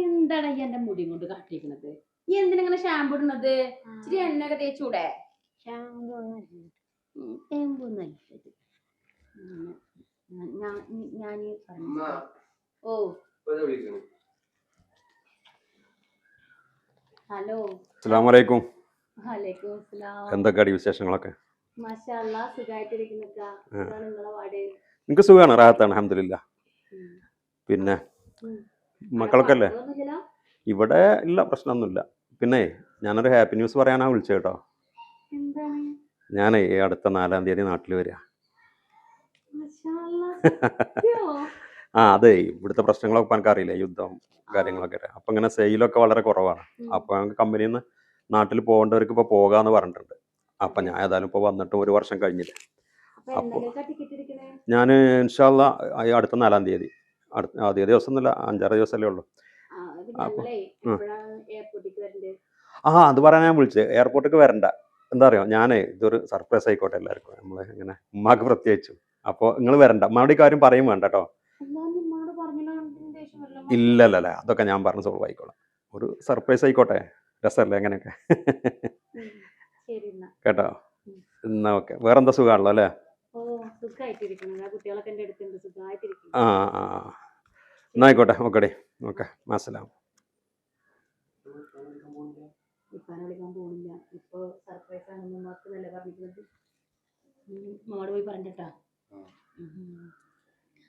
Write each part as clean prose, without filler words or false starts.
എന്താണ് ഈ എന്റെ മുടി കൊണ്ട് കാട്ടിയിരിക്കുന്നത്? ഈ എന്തിനിങ്ങനെ ഷാമ്പു ഇടുന്നത്? ഇച്ചിരി എണ്ണയൊക്കെ തേച്ചൂടെ? ഷാമ്പു ഞാൻ ഓ ഹലോ. അസ്സലാമലൈക്കും. വലൈക്കും അസ്സലാം. എന്തൊക്കെയാണ് വിശേഷങ്ങളൊക്കെ? മാഷാഅല്ലാ, സുഖായിട്ടിരിക്കുന്നക്ക. എന്താണ് നിങ്ങളെ പാട്? എനിക്ക് സുഖമാണ്, റാഹത്താണ്, അൽഹംദുലില്ലാ. പിന്നെ മക്കളൊക്കെ അല്ലേ? ഇവിടെ ഇല്ല, പ്രശ്നമൊന്നുമില്ല. പിന്നെ ഞാനൊരു ഹാപ്പി ന്യൂസ് പറയാനാ വിളിച്ചത് കേട്ടോ. എന്താണ്? ഞാനേ അടുത്ത 4-ാം തീയതി നാട്ടിൽ വരിക. അതെ, ഇവിടുത്തെ പ്രശ്നങ്ങളൊക്കെ എനിക്ക് അറിയില്ല, യുദ്ധം കാര്യങ്ങളൊക്കെ. അപ്പം ഇങ്ങനെ സെയിലൊക്കെ വളരെ കുറവാണ്. അപ്പോൾ ഞങ്ങൾക്ക് കമ്പനിയിൽ നിന്ന് നാട്ടിൽ പോകേണ്ടവർക്ക് ഇപ്പോൾ പോകാമെന്ന് പറഞ്ഞിട്ടുണ്ട്. അപ്പം ഞാൻ ഏതായാലും ഇപ്പോൾ വന്നിട്ട് 1 വർഷം കഴിഞ്ഞില്ല. അപ്പോൾ ഞാൻ ഇൻഷാ അല്ലാ അടുത്ത 4-ാം തീയതി, ആദ്യ ദിവസം ഒന്നുമില്ല, 5-6 ദിവസമല്ലേ ഉള്ളൂ. അപ്പോൾ അത് പറയാൻ ഞാൻ വിളിച്ചത്. എയർപോർട്ടിലേക്ക് വരണ്ട, എന്താ പറയുക, ഞാനേ ഇതൊരു സർപ്രൈസ് ആയിക്കോട്ടെ എല്ലാവർക്കും, നമ്മൾ ഇങ്ങനെ ഉമ്മാക്ക് പ്രത്യേകിച്ചു. അപ്പോൾ നിങ്ങൾ വരണ്ട, ഉമ്മയുടെ കാര്യം പറയും വേണ്ട കേട്ടോ. ഇല്ലല്ല, അതൊക്കെ ഞാൻ പറഞ്ഞ് സോൾവ് ആയിക്കോളാം. ഒരു സർപ്രൈസ് ആയിക്കോട്ടെ, രസമല്ലേ അങ്ങനെയൊക്കെ കേട്ടോ. എന്നാ ഓക്കെ. വേറെന്താ, സുഖമാണല്ലോ അല്ലേ? എന്നാ ആയിക്കോട്ടെ. ഓക്കെടേ, ഓക്കെ, മാസലാം.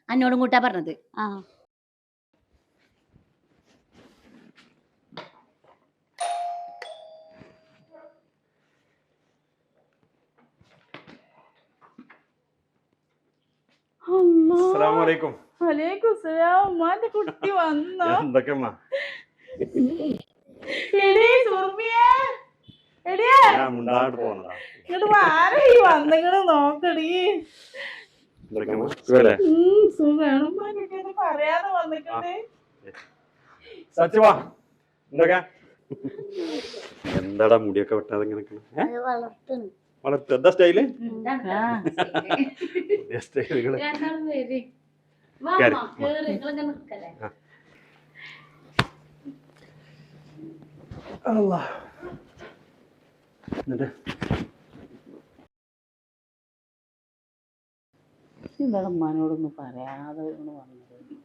അന്നോടും കൂട്ടാ പറഞ്ഞത്. അസ്സലാമലൈക്കും. വലൈക്കും സലാം. ഉമ്മാന്റെ കുട്ടി വന്നോ? എന്തൊക്കെ ഉമ്മ? എടീ സുർമിയേ, എടിയേ ഞാൻ മുണ്ടാണ്ട് പോകുന്നതാ. ഇങ്ങോട്ട് മാറി വന്നിങ്ങട് നോക്കടി. സുഖാണ്. ഉമ്മാന്റെ പറയാതെ വന്നിട്ടുണ്ട്. സച്ചുവാ, എന്തൊക്കെ? എന്താടാ മുടിയൊക്കെ വെട്ടാതെ ഇങ്ങനെ വളർത്ത? എന്താ സ്റ്റൈല്? സ്റ്റൈലുകള് എന്നിട്ട് ഉമ്മാനോടൊന്നും പറയാതെ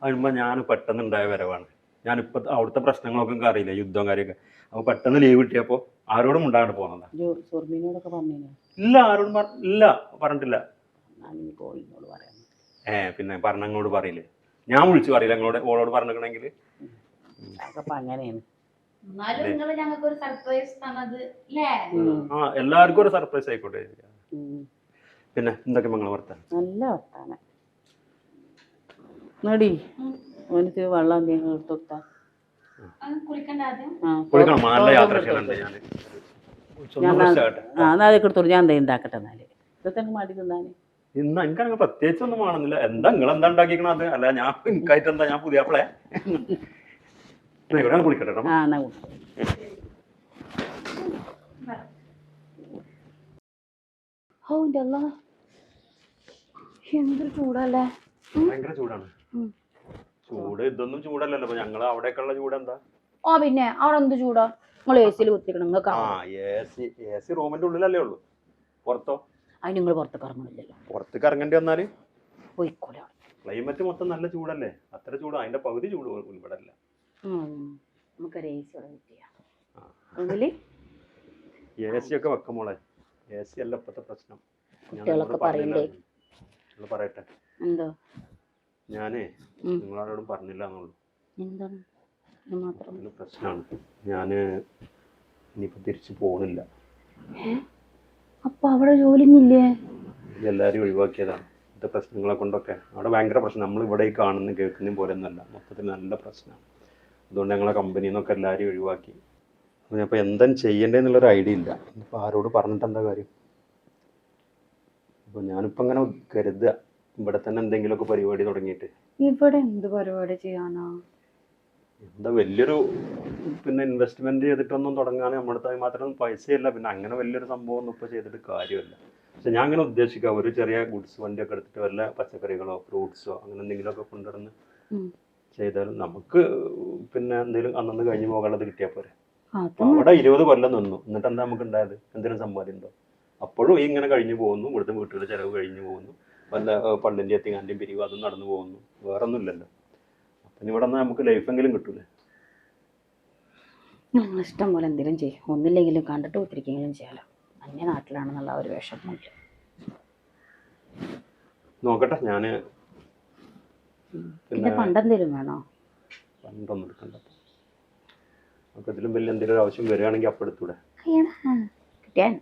അതിനുമ്പോ ഞാൻ പെട്ടെന്നുണ്ടായ വരവാണ്. ഞാനിപ്പോ അവിടുത്തെ പ്രശ്നങ്ങളൊക്കെ അറിയില്ല, യുദ്ധവും കാര്യമൊക്കെ. അപ്പൊ പെട്ടെന്ന് ലീവ് കിട്ടിയപ്പോ ആരോടും ഉണ്ടാകാണ്ട് പോകുന്നതാ. ഇല്ല, ആരോടും ഇല്ല, പറഞ്ഞിട്ടില്ല. പിന്നെ പറഞ്ഞങ്ങോട് പറയില്ലേ? ഞാൻ വിളിച്ചു പറയില്ല നിങ്ങളോട്, ഓളോട് പറഞ്ഞിട്ടുണ്ടെങ്കിൽ. എല്ലാവർക്കും ഒരു സർപ്രൈസ് ആയിക്കോട്ടെ. പിന്നെ എന്തൊക്കെ മംഗള വർത്താനം? നല്ല വർത്താനം. നടി ഓനക്ക് വെള്ളം എന്തെങ്കിലും എടുത്തു കുളിക്കണം, നല്ല യാത്ര ചെയ്യലുണ്ട് ഞാൻ. അതൊക്കെ എടുത്തോളൂ, ഞാൻ എന്താ ഉണ്ടാക്കട്ടെ. എന്നാല് ഇതൊക്കെ മടി തിന്നാന് ഇന്ന് എനിക്കങ്ങനെ പ്രത്യേകിച്ച് ഒന്നും വേണമെന്നില്ല. എന്താ നിങ്ങളെന്താ ഉണ്ടാക്കിക്കണ അത്? അല്ല ഞാൻ എനിക്കായിട്ട് എന്താ, ഞാൻ പുതിയാപ്പിളെ കുളിക്കട്ടെ. എന്തൊരു ചൂടല്ലേ? ഭയങ്കര ചൂടാണ്. ചൂട് ഇതൊന്നും ചൂടല്ലല്ലോ. അപ്പൊ ഞങ്ങള് അവിടേക്കുള്ള ചൂട് എന്താ? പിന്നെ അവിടെ എന്ത് ചൂടാ? നിങ്ങൾ എ സിയിൽ കുത്തിക്കണം. എ സി റൂമിന്റെ ഉള്ളിലല്ലേ ഉള്ളൂ. പുറത്തോ? അതിന് നിങ്ങൾ പുറത്തേക്ക് ഇറങ്ങണില്ലല്ലോ. പുറത്തേക്ക് ഇറങ്ങേണ്ടി വന്നാല് പോയിക്കോല. ക്ലൈമറ്റ് മൊത്തം നല്ല ചൂടല്ലേ? അത്ര ചൂട്, അതിന്റെ പകുതി ചൂട് ഇവിടെ അല്ല. നമുക്കൊരു എ സി ഇവിടെ കിട്ടിയ എ സി ഒക്കെ വെക്കുമ്പോളെ, എ സി അല്ല ഇപ്പത്തെ പ്രശ്നം. പറയട്ടെ, എന്തോ ഞാനേ നിങ്ങളോടും പറഞ്ഞില്ല എന്നുള്ളൂ. പ്രശ്നമാണ്. ഞാന് ഇനിയിപ്പോ തിരിച്ചു പോണില്ല. അപ്പൊ അവിടെ ജോലി ഇല്ലേ? എല്ലാരും ഒഴിവാക്കിയതാണ്. ഇത്തെ പ്രശ്നങ്ങളെ കൊണ്ടൊക്കെ അവിടെ ഭയങ്കര പ്രശ്നം. നമ്മൾ ഇവിടെ കാണുന്ന കേൾക്കുന്നതും പോലെ ഒന്നല്ല, മൊത്തത്തിൽ നല്ല പ്രശ്നമാണ്. അതുകൊണ്ട് ഞങ്ങളെ കമ്പനിയിൽ നിന്നൊക്കെ എല്ലാവരും ഒഴിവാക്കി. അപ്പോൾ എന്താ ചെയ്യേണ്ടതെന്നുള്ളൊരു ഐഡിയ ഇല്ല. ഇപ്പം ആരോട് പറഞ്ഞിട്ട് എന്താ കാര്യം? അപ്പോൾ ഞാനിപ്പോൾ അങ്ങനെ കരുതുക, ഇവിടെ തന്നെ എന്തെങ്കിലുമൊക്കെ പരിപാടി തുടങ്ങിയിട്ട്. ഇവിടെ എന്ത് പരിപാടി ചെയ്യാനാ? എന്താ വലിയൊരു ഇൻവെസ്റ്റ്മെന്റ് ചെയ്തിട്ടൊന്നും തുടങ്ങാൻ നമ്മുടെ മാത്രം പൈസയല്ല. പിന്നെ അങ്ങനെ വലിയൊരു സംഭവം ഒന്നും ഇപ്പോൾ ചെയ്തിട്ട് കാര്യമല്ല. പക്ഷെ ഞാൻ അങ്ങനെ ഉദ്ദേശിക്കാം, ഒരു ചെറിയ ഗുഡ്സ് വണ്ടിയൊക്കെ എടുത്തിട്ട് വല്ല പച്ചക്കറികളോ ഫ്രൂട്ട്സോ അങ്ങനെ എന്തെങ്കിലുമൊക്കെ കൊണ്ടുവന്ന് ചെയ്താലും നമുക്ക് പിന്നെ എന്തെങ്കിലും അന്നന്ന് കഴിഞ്ഞ് പോകാനുള്ളത് കിട്ടിയാൽ പോരെ. അത് അവിടെ 20 കൊല്ലം നിന്നു, എന്നിട്ട് എന്താ നമുക്ക് ഉണ്ടായത്? എന്തെങ്കിലും സമ്പാദ്യം ഉണ്ടോ? അപ്പോഴും ഈ ഇങ്ങനെ കഴിഞ്ഞു പോകുന്നു, ഇവിടുത്തെ വീട്ടുകളുടെ ചിലവ് കഴിഞ്ഞു പോകുന്നു, വല്ല പള്ളിൻ്റെ എത്തിങ്ങാൻ്റെയും പിരിവ് അതും നടന്നു പോകുന്നു, വേറെ ഒന്നും ഇല്ലല്ലോ. അപ്പം ഇവിടെ നിന്ന് നമുക്ക് ലൈഫെങ്കിലും കിട്ടൂലേ? നിങ്ങൾ ഇഷ്ടം പോലെ എന്തെങ്കിലും ചെയ്യും, ഒന്നില്ലെങ്കിലും കണ്ടിട്ട് ഒത്തിരിക്കെങ്കിലും ചെയ്യാലോ. അന്യ നാട്ടിലാണെന്നുള്ള ഒരു വിഷമമില്ല. നോക്കട്ടെ ഞാൻ. പിന്നെ പണ്ടെന്തേലും വേണോ? പണ്ടൊന്നും എടുക്കണ്ട. നമുക്ക് ഇതിലും വലിയ എന്തെങ്കിലും ഒരു ആവശ്യം വരികയാണെങ്കിൽ അപ്പം എടുത്തൂടെ? കിട്ടിയാൽ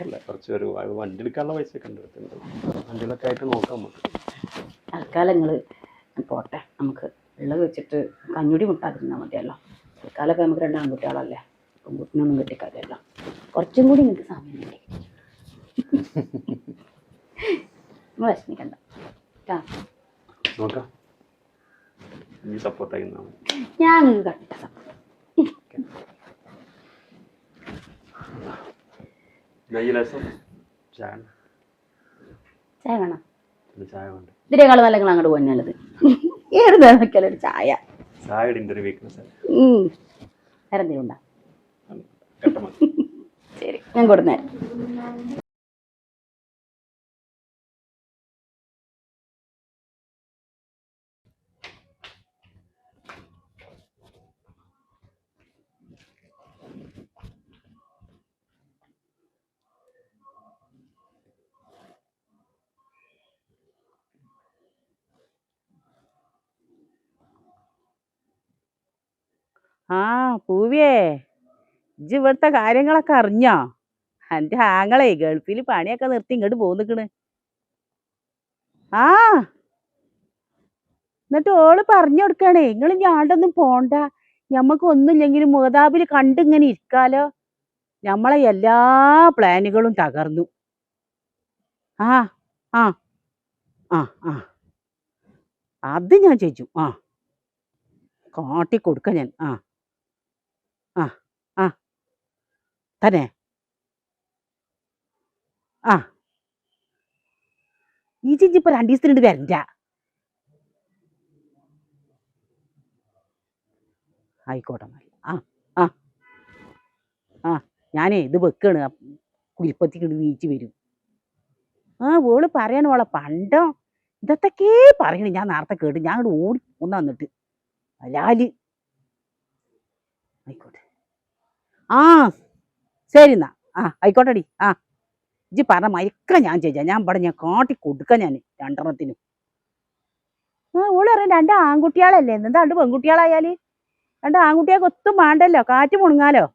അല്ല, കുറച്ച് ഒരു വണ്ടി എടുക്കാനുള്ള പൈസ ഒക്കെ ഉണ്ട്, എടുത്തിട്ടുണ്ട്. വണ്ടികളൊക്കെ ആയിട്ട് നോക്കാം നമുക്ക്. തൽക്കാലം നിങ്ങൾ പോട്ടെ, നമുക്ക് ഉള്ളത് വെച്ചിട്ട് കഞ്ഞുടി മുട്ടാതിരുന്നാൽ മതിയല്ലോ. തൽക്കാലമൊക്കെ നമുക്ക് 2 ആൺകുട്ടികളല്ലേ, പെൺകുട്ടിനൊന്നും കെട്ടിക്കാതല്ലോ. കുറച്ചും കൂടി നിങ്ങൾക്ക് സമയം കിട്ടി. നിങ്ങൾ വിഷമിക്കണ്ട. നോക്കാം, നീ സപ്പോർട്ടായി ഞാൻ കട്ട സപ്പോർട്ട്. ചായ ചായ വേണം? ചായ വേണ്ട. ഇതിനേക്കാൾ നല്ല നിങ്ങൾ അങ്ങോട്ട് പോകാനുള്ളത്. ഏത് നോക്കിയാലും ഒരു ചായ. ചായയുടെ ഒരു വീക്ക്നെസ്. വേറെ എന്തെങ്കിലും ഉണ്ടോ? കേട്ടോ, ശരി, ഞാൻ കൊടുന്നേരം. ആ പൂവിയേ, ഇജ്ജ് ഇവിടുത്തെ കാര്യങ്ങളൊക്കെ അറിഞ്ഞോ? എൻ്റെ ആങ്ങളെ ഗൾഫിൽ പണിയൊക്കെ നിർത്തി ഇങ്ങോട്ട് പോന്നിക്കണ്. ആ എന്നിട്ട് ഓള് പറഞ്ഞു കൊടുക്കണേ, നിങ്ങൾ ഞാണ്ടൊന്നും പോണ്ട, ഞമ്മക്ക് ഒന്നുമില്ലെങ്കിലും മുഖതാബിൽ കണ്ടിങ്ങനെ ഇരിക്കാലോ. നമ്മളെ എല്ലാ പ്ലാനുകളും തകർന്നു. ആ ആ ആ ആ അത് ഞാൻ ചോദിച്ചു. കാട്ടിക്കൊടുക്ക ഞാൻ. ആ ആ തന്നെ. ഈ ഇപ്പൊ 2 ദിവസത്തിനുണ്ട് വരണ്ട. ആയിക്കോട്ടെ. ആ ആ ഞാനേ ഇത് വെക്കാണ്, കുരിപ്പത്തിക്ക് നീച്ച് വരും. ഓള് പറയണ ഓളെ പണ്ടോ ഇതൊക്കെ പറയണേ, ഞാൻ നേരത്തെ കേട്ട്. ഞാൻ അങ്ങോട്ട് ഓടി ഒന്ന് വന്നിട്ട് അലാല്. ആയിക്കോട്ടെ. ശരി എന്നാ. ആയിക്കോട്ടെടി. ഇജ്ജ് പറഞ്ഞ മയക്ക ഞാൻ ചെയ്യാം. ഞാൻ കാട്ടി കൊടുക്ക ഞാൻ 2 എണ്ണത്തിനും. ഓള് പറയാം 2 ആൺകുട്ടികളല്ലേ, എന്താ 2 പെൺകുട്ടികളായാല്? 2 ആൺകുട്ടികൾക്ക് ഒത്തും വേണ്ടല്ലോ, കാറ്റ് മുണങ്ങാലോ.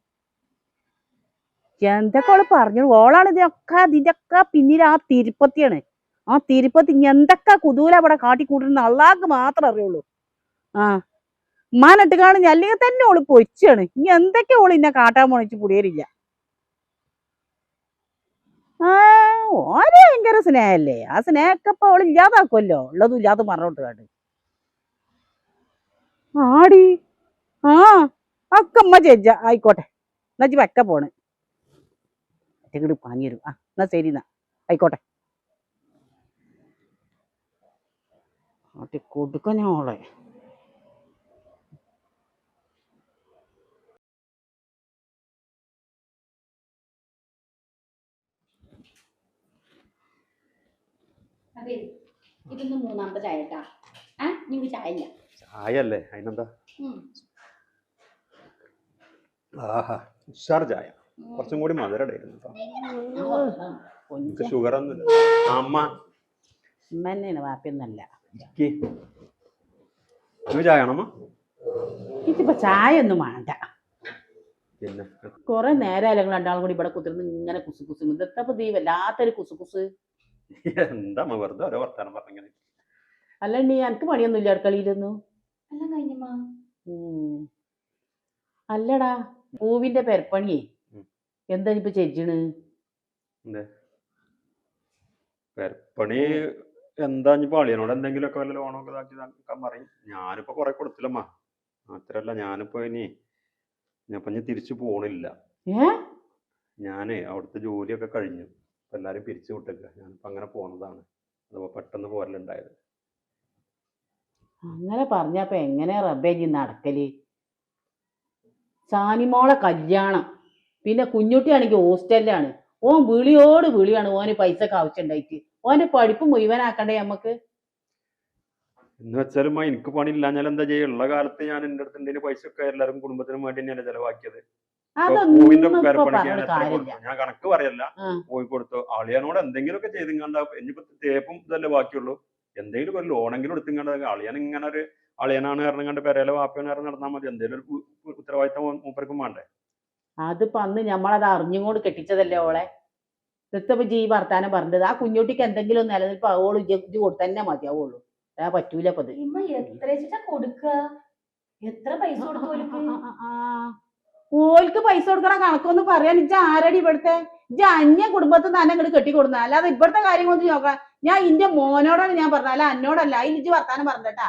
എന്തൊക്കെ ഓള് പറഞ്ഞു. ഓളാണ് ഇതിൻ്റെയൊക്കെ പിന്നിൽ ആ തിരുപ്പത്തിയാണ്. ആ തിരുപ്പത്തി എന്തൊക്കെ കുതൂല അവിടെ കാട്ടിക്കൂട്ടുന്ന അള്ളാഹ്ക്ക് മാത്രം അറിയുള്ളൂ. ഉമ്മാനിട്ട് കാണും, അല്ലെങ്കിൽ തന്നെ ഓള് പൊരിച്ചാണ്. ഇനി എന്തൊക്കെ ഓള് ഇന്നെ കാട്ടാൻ പോണിച്ച് പുടിയരില്ല. ഓന് ഭയങ്കര സ്നേഹല്ലേ. ആ സ്നേഹമൊക്കെ ഇപ്പൊ ഓള് ഇല്ലാതാക്കുമല്ലോ, ഉള്ളതും ഇല്ലാതെ പറഞ്ഞോട്ട് കാട്ട്. ആടി ഒക്കെ അമ്മ ചേച്ച. ആയിക്കോട്ടെ എന്നാ വെക്ക പോണ്. ഇങ്ങോട്ട് പാഞ്ഞു വരും. എന്നാ ശരി എന്നാ, ആയിക്കോട്ടെ. കൊടുക്ക ഞാൻ ഓളെ. ഇതൊന്ന് 3ാമത്തെ ചായ കേട്ടാ. നിങ്ങൾക്ക് ചായ ഇല്ല? ചായ അല്ലേ, അതിനെന്താ? ആഹാ, ഉഷാർ ചായ. കുറച്ചും കൂടി മധുരം ഇടായിരുന്നു കേട്ടോ. ഷുഗർ ഒന്നും അമ്മ തന്നെയാണ്, വാപ്പിയൊന്നല്ല. ചായ ആണമ്മ? എനിക്കിപ്പോ ചായ ഒന്നും വേണ്ട. പിന്നെ കൊറേ നേരം ഞങ്ങൾ 2 ആളും കൂടി ഇവിടെ കുത്തിരുന്ന് ഇങ്ങനെ കുസുകുസ്. ഇതൊക്കെ നീ വല്ലാത്തൊരു കുസുകുസ്. എന്താ വെറുതെ ഓരോ വർത്താനം പറഞ്ഞിങ്ങനെ. അല്ല നീ എനിക്ക് പണിയൊന്നും ഇല്ല അടുക്കളയിലൊന്നും? എല്ലാം കഴിഞ്ഞമ്മ. അല്ലടാ, പൂവിന്റെ പെരപ്പണിയേ എന്താ ഇപ്പൊ ചെജ്ജണ്? പെരപ്പണി എന്താ ഇനിയിപ്പോ അളിയനോട് എന്തെങ്കിലുമൊക്കെ വല്ല ലോണൊക്കെ ഇതാക്കി പറയും. ഞാനിപ്പോ കുറെ കൊടുത്തില്ലമ്മ. മാത്രല്ല ഞാനിപ്പോ ഇനി തിരിച്ചു പോണില്ല. ഞാനേ അവിടുത്തെ ജോലിയൊക്കെ കഴിഞ്ഞു, എല്ലാരും പിരിച്ചു വിട്ടേക്ക. ഞാനിപ്പോ അങ്ങനെ പോന്നതാണ്. അഥവാ പെട്ടെന്ന് പോരലുണ്ടായത്. അങ്ങനെ പറഞ്ഞപ്പോ എങ്ങനെ റബ്ബേ ഇനി നടക്കല്? സാനിമോളെ കല്യാണം, പിന്നെ കുഞ്ഞുട്ടിയാണെങ്കിൽ ഹോസ്റ്റലിലാണ്. ഓൻ വിളിയോട് വിളിയാണ് ഓന് പൈസക്ക് ആവശ്യം ഉണ്ടായിട്ട്. ഓന്റെ പഠിപ്പ് മുഴുവനാക്കണ്ടേ നമുക്ക്? എന്ന് വെച്ചാലും എനിക്ക് പണിയില്ലാഞ്ഞാൽ എന്താ ചെയ്യുക? ഉള്ള കാലത്ത് ഞാൻ എൻ്റെ അടുത്ത് എന്തെങ്കിലും പൈസ ഒക്കെ എല്ലാവരും കുടുംബത്തിനും വേണ്ടി തന്നെയല്ലേ ചെലവാക്കിയത്. പൂവിന്റെ അതൊന്നും ഇപ്പൊ പേരപ്പണിക്ക് ഞാൻ പറഞ്ഞ എത്ര കാര്യമില്ല. കൊടുത്തു? ഞാൻ കണക്ക് പറയല്ല, പോയി കൊടുത്തു. അളിയനോട് എന്തെങ്കിലുമൊക്കെ ചെയ്തിങ്ങാണ്ട ഇനിയിപ്പോ തേപ്പും ഇതല്ലേ ബാക്കിയുള്ളൂ. എന്തെങ്കിലും ഒരു ലോണെങ്കിലും എടുത്തിങ്ങാണ്ട് അളിയൻ ഇങ്ങനെ ഒരു അളിയനാണ് കാരണം കണ്ട് പെരയിലെ വാപ്പയാണ് കാരണം നടന്നാൽ മതി. എന്തെങ്കിലും ഒരു ഉത്തരവാദിത്തം മൂപ്പർക്കും വേണ്ടേ? അതിപ്പോ അന്ന് ഞമ്മളത് അറിഞ്ഞുകൊണ്ട് കെട്ടിച്ചതല്ലേ ഓളെ. ഇപ്പൊ ഈ വർത്താനം പറഞ്ഞത് ആ കുഞ്ഞുട്ടിക്ക് എന്തെങ്കിലും നിലനിൽപ്പ് ആവുള്ളൂ, ഇജ്ജ് കൊടുത്തന്നെ മതിയാവുള്ളൂ. പറ്റൂല ഇപ്പൊ ഇത്. ഇമ്മ എത്ര വെച്ചിട്ടാ കൊടുക്കുക? എത്ര പൈസ കൊടുക്കും? ഓൽക്ക് പൈസ കൊടുക്കണ കണക്കൊന്നും പറയാൻ ഇജ്ജ് ആരടി ഇവിടുത്തെ? ഇജ്ജ് അന്യ കുടുംബത്തിൽ നിന്ന് തന്നെ ഇങ്ങോട്ട് കെട്ടിക്കൊടുന്ന, അല്ലാതെ ഇവിടുത്തെ കാര്യങ്ങളൊന്നും നോക്കാം. ഞാൻ ഇന്റെ മോനോടാണ് ഞാൻ പറഞ്ഞ, അല്ല എന്നോടല്ല. അതിന് ഇജ്ജ് വർത്താനം പറഞ്ഞേട്ടാ.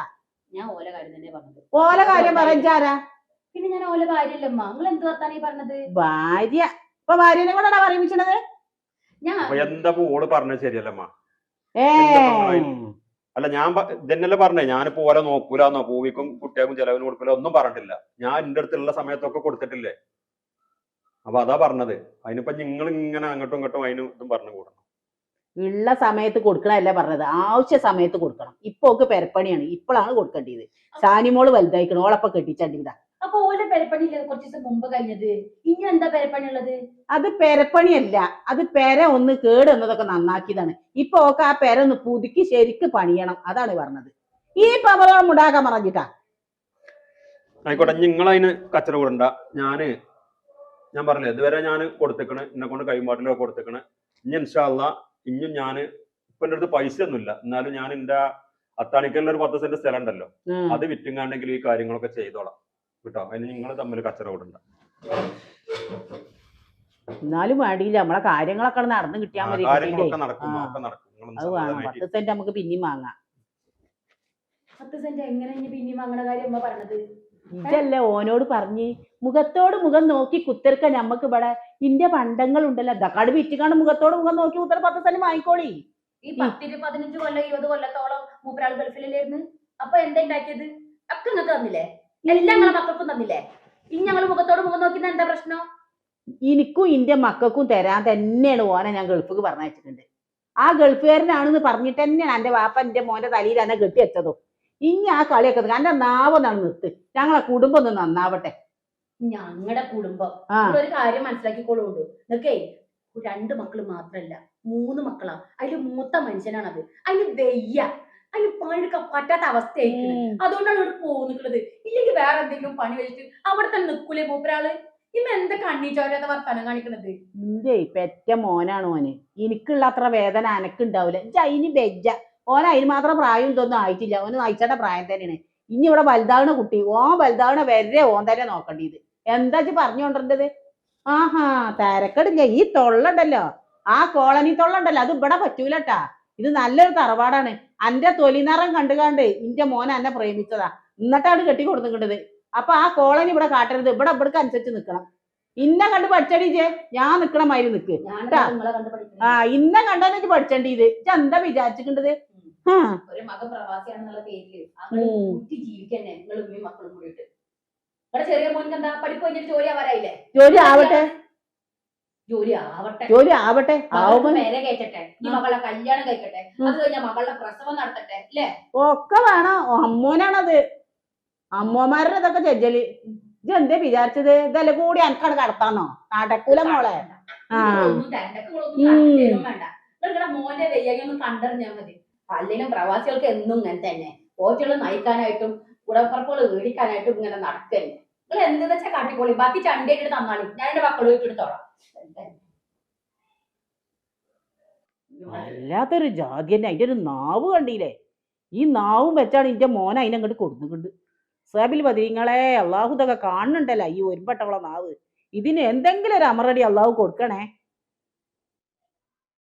ഞാൻ ഓല കാര്യം തന്നെ പറഞ്ഞത്. ഓല കാര്യം പറയാ. പിന്നെ ഞാൻ ഓല ഭാര്യയല്ലമ്മ. നിങ്ങൾ എന്ത് വർത്താനം ഈ പറഞ്ഞത്? ഭാര്യ ഇപ്പൊ ഭാര്യനെ കൊണ്ടാണ് പറയിപ്പിച്ചത്. ഞാൻ എന്താ ഓള് പറഞ്ഞത് ശരിയല്ലമ്മ? ഏ അല്ല ഞാൻ ഇതന്നെയല്ലേ പറഞ്ഞേ, ഞാനിപ്പോ ഓരോ നോക്കൂലെന്നോ പൂവിക്കും കുട്ടികൾക്കും ചെലവിന് കൊടുക്കൂല ഒന്നും പറഞ്ഞിട്ടില്ല. ഞാൻ എന്റെ അടുത്തുള്ള സമയത്തൊക്കെ കൊടുത്തിട്ടില്ലേ? അപ്പൊ അതാ പറഞ്ഞത്. അതിനിപ്പോ നിങ്ങൾ ഇങ്ങനെ അങ്ങോട്ടും ഇങ്ങോട്ടും അതിന് ഇതും പറഞ്ഞു കൂടണം. ഉള്ള സമയത്ത് കൊടുക്കണല്ല പറഞ്ഞത്, ആവശ്യ സമയത്ത് കൊടുക്കണം. ഇപ്പൊ ഒക്കെ പെരപ്പണിയാണ്, ഇപ്പോഴാണ് കൊടുക്കേണ്ടത്. സാനിമോള് വലുതായിക്കണം, ഓളപ്പൊ കെട്ടിച്ചണ്ടിതാ. അപ്പൊ ഓല പെരപ്പണി കുറച്ച് ദിവസം മുമ്പ് കഴിഞ്ഞത്. ഇനി എന്താ പെരപ്പണി ഉള്ളത്? അത് പെരപ്പണിയല്ല, അത് പെര ഒന്ന് കേട് എന്നതൊക്കെ നന്നാക്കിയതാണ്. ഇപ്പൊ ഒക്കെ ആ പെര ഒന്ന് പുതുക്കി ശരിക്ക് പണിയണം, അതാണ് പറഞ്ഞത്. ഈ പവറോളം ഉണ്ടാക്കാൻ പറഞ്ഞിട്ടാ. ആയിക്കോട്ടെ, നിങ്ങളതിന് കച്ചറ കൂടണ്ട. ഞാൻ പറഞ്ഞില്ലേ ഇതുവരെ ഞാൻ കൊടുത്തേക്കണ്, എന്നെ കൊണ്ട് കൈമാറിലൊക്കെ കൊടുത്തേക്കണ്. ഇനി ഇൻഷാ അള്ളാ ഇനിയും ഞാൻ ഇപ്പൊ എൻ്റെ അടുത്ത് പൈസ ഒന്നുമില്ല, എന്നാലും ഞാൻ എൻ്റെ അത്താണിക്കലിൽ ഒരു 10 സെന്റ് സ്ഥലം ഉണ്ടല്ലോ, അത് വിറ്റുങ്ങാണ്ടെങ്കിൽ ഈ കാര്യങ്ങളൊക്കെ ചെയ്തോളാം കേട്ടോ. അതിന് നിങ്ങൾ തമ്മിൽ കച്ചറ കൂടണ്ട. എന്നാലും വേണ്ടിയില്ല, നമ്മളെ കാര്യങ്ങളൊക്കെ നടന്നു കിട്ടിയാൽ മതി. കാര്യങ്ങളൊക്കെ നടക്കും, ഒക്കെ നടക്കും. അത് വേണം. 10 സെന്റ് നമുക്ക് പിന്നെയും വാങ്ങാം. 10 സെന്റ് എങ്ങനെ ഇനി പിന്നെയും വാങ്ങണ കാര്യം അമ്മ പറഞ്ഞത്? ഇതല്ലേ ഓനോട് പറഞ്ഞ് മുഖത്തോട് മുഖം നോക്കി കുത്തിർക്ക. ഞമ്മക്ക് ഇവിടെ ഇന്റെ പണ്ടങ്ങൾ ഉണ്ടല്ലോ, ദക്കാട് വിറ്റിക്കാണ്ട് മുഖത്തോട് മുഖം നോക്കി കുത്തിര 10 സെന്റ് വാങ്ങിക്കോളി. ഈ 10-15 കൊല്ലം 20 കൊല്ലത്തോളം മൂപ്പരാൾ ഗൾഫിലായിരുന്നു. അപ്പൊ എന്താ ഉണ്ടാക്കിയത്? ഒക്കെ നിങ്ങൾക്ക് തന്നില്ലേ? എല്ലാം ഞങ്ങളെ മക്കൾക്കും തന്നില്ലേ? ഇനി ഞങ്ങൾ മുഖത്തോട് മുഖം നോക്കുന്ന എന്താ പ്രശ്നം? എനിക്കും ഇന്റെ മക്കൾക്കും തരാൻ തന്നെയാണ് ഓനെ ഞാൻ ഗൾഫിക്ക് പറഞ്ഞയച്ചിട്ടുണ്ട്. ആ ഗൾഫുകാരനാണെന്ന് പറഞ്ഞിട്ട് തന്നെയാണ് എന്റെ വാപ്പ എന്റെ മോന്റെ തലയിൽ എന്നെ കെട്ടി വെച്ചതും. ഇനി ആ കളിയൊക്കെ എന്റെ നാവൊന്നാണ് നിർത്ത്. ഞങ്ങളെ കുടുംബം ഒന്ന് നന്നാവട്ടെ. ഞങ്ങളുടെ കുടുംബം ഒരു കാര്യം മനസ്സിലാക്കിക്കോളുണ്ട്. നിങ്ങക്കേ 2 മക്കള് മാത്രല്ല 3 മക്കളാ. അതില് മൂത്ത മനുഷ്യനാണത്. അതിന് വെയ്യ, അതിന് പണിയെടുക്കാൻ പറ്റാത്ത അവസ്ഥയായിരിക്കും. അതുകൊണ്ടാണ് ഇവിടെ പോകുന്നത്. ഇല്ലെങ്കിൽ വേറെ എന്തെങ്കിലും പണി വെച്ചിട്ട് അവിടെ തന്നെ നിൽക്കൂലേ മൂപ്പരാള്? ഇന്ന് എന്താ കണ്ണീച്ചോരാത്ത വർത്താനം കാണിക്കണത്? ഇന്റെ പെറ്റ മോനാണ് ഓന്. എനിക്കുള്ള അത്ര വേദന അനക്കുണ്ടാവില്ല. അതിന് വെജ്ജ. ഓൻ അതിന് മാത്രം പ്രായം ഇതൊന്നും ആയിട്ടില്ല. ഓന് നയിച്ചേണ്ട പ്രായം തന്നെയാണ്. ഇനി ഇവിടെ വലുതാവണ കുട്ടി, ഓൻ വലുതാവണ വരെ ഓൻ തന്നെ നോക്കേണ്ടത്. എന്താ പറഞ്ഞോണ്ടത്? ആഹാ, തിരക്കടില്ല. ഈ തൊള്ളണ്ടല്ലോ, ആ കോളനി തൊള്ളണ്ടല്ലോ, അത് ഇവിടെ പറ്റൂലട്ടാ. ഇത് നല്ലൊരു തറവാടാണ്. അന്റെ തൊലിനിറം കണ്ടുകാണ്ട് ഇന്റെ മോൻ എന്നെ പ്രേമിച്ചതാ, എന്നിട്ടാണ് കെട്ടി കൊടുത്തിട്ടത്. അപ്പൊ ആ കോളനി ഇവിടെ കാട്ടരുത്. ഇവിടെ ഇവിടേക്ക് അനുസരിച്ച് നിക്കണം. ഇന്നെ കണ്ട് പഠിച്ചടീജേ, ഞാൻ നിക്കണ മാതിരി നിക്ക്. ഇന്നെ കണ്ടെന്ന് പഠിച്ചേണ്ടി. ഇത് എന്താ വിചാരിച്ചിട്ടുണ്ടത്? ഒരു മകൻ പ്രവാസിയാണെന്നുള്ള പേരില് ജീവിക്കന്നെ നിങ്ങൾ ഉമ്മയും മക്കളും കൂടിയിട്ട്. ചെറിയ മോൻക്ക് എന്താ പഠിപ്പ് കഴിഞ്ഞിട്ട് ജോലി ആവാറായില്ലേ? ജോലി ആവട്ടെ, ജോലി ആവട്ടെ, ജോലി ആവട്ടെ. പേരെ കയറ്റട്ടെ, ഈ മകളെ കല്യാണം കഴിക്കട്ടെ, അത് കഴിഞ്ഞാൽ മകളുടെ പ്രസവം നടത്തട്ടെ, അല്ലേ? ഒക്കെ വേണം. അമ്മോനാണത്. അമ്മമാരുടെ ഇതൊക്കെ ചെജ്ജല്. ഇത് എന്താ വിചാരിച്ചത്? ഇതല്ല കൂടി എനിക്കാണ് കടത്താന്നോ? നടക്കൂല മോളെ. വേണ്ട, നിങ്ങളുടെ മോന്റെ വെയ്യൊന്നും കണ്ടറിഞ്ഞാൽ മതി. അല്ലെങ്കിലും പ്രവാസികൾക്ക് എന്നും ഇങ്ങനെ തന്നെ. ഓറ്റുകൾ നയിക്കാനായിട്ടും ഉടപ്പറപ്പുകൾ മേടിക്കാനായിട്ടും ഇങ്ങനെ നടക്കന്നെ. നിങ്ങൾ എന്തെന്ന് വെച്ചാൽ കാട്ടിക്കോളി. ബാക്കി ചണ്ടിയായിട്ട് തന്നാളി, ഞാൻ എന്റെ മക്കൾ വീട്ടെടുത്തോളാം. വല്ലാത്തൊരു ജാതി തന്നെ. അതിന്റെ ഒരു നാവ് കണ്ടില്ലേ? ഈ നാവും വെച്ചാണ് ഇന്റെ മോൻ അതിനങ്ങോട്ട് കൊടുക്കുന്നുണ്ട്. സാബിൽ പതിങ്ങളെ അള്ളാഹു ഇതൊക്കെ കാണുന്നുണ്ടല്ലോ, ഈ ഒരുപെട്ടവളെ നാവ്. ഇതിന് എന്തെങ്കിലും ഒരു അമറടി അള്ളാഹു കൊടുക്കണേ.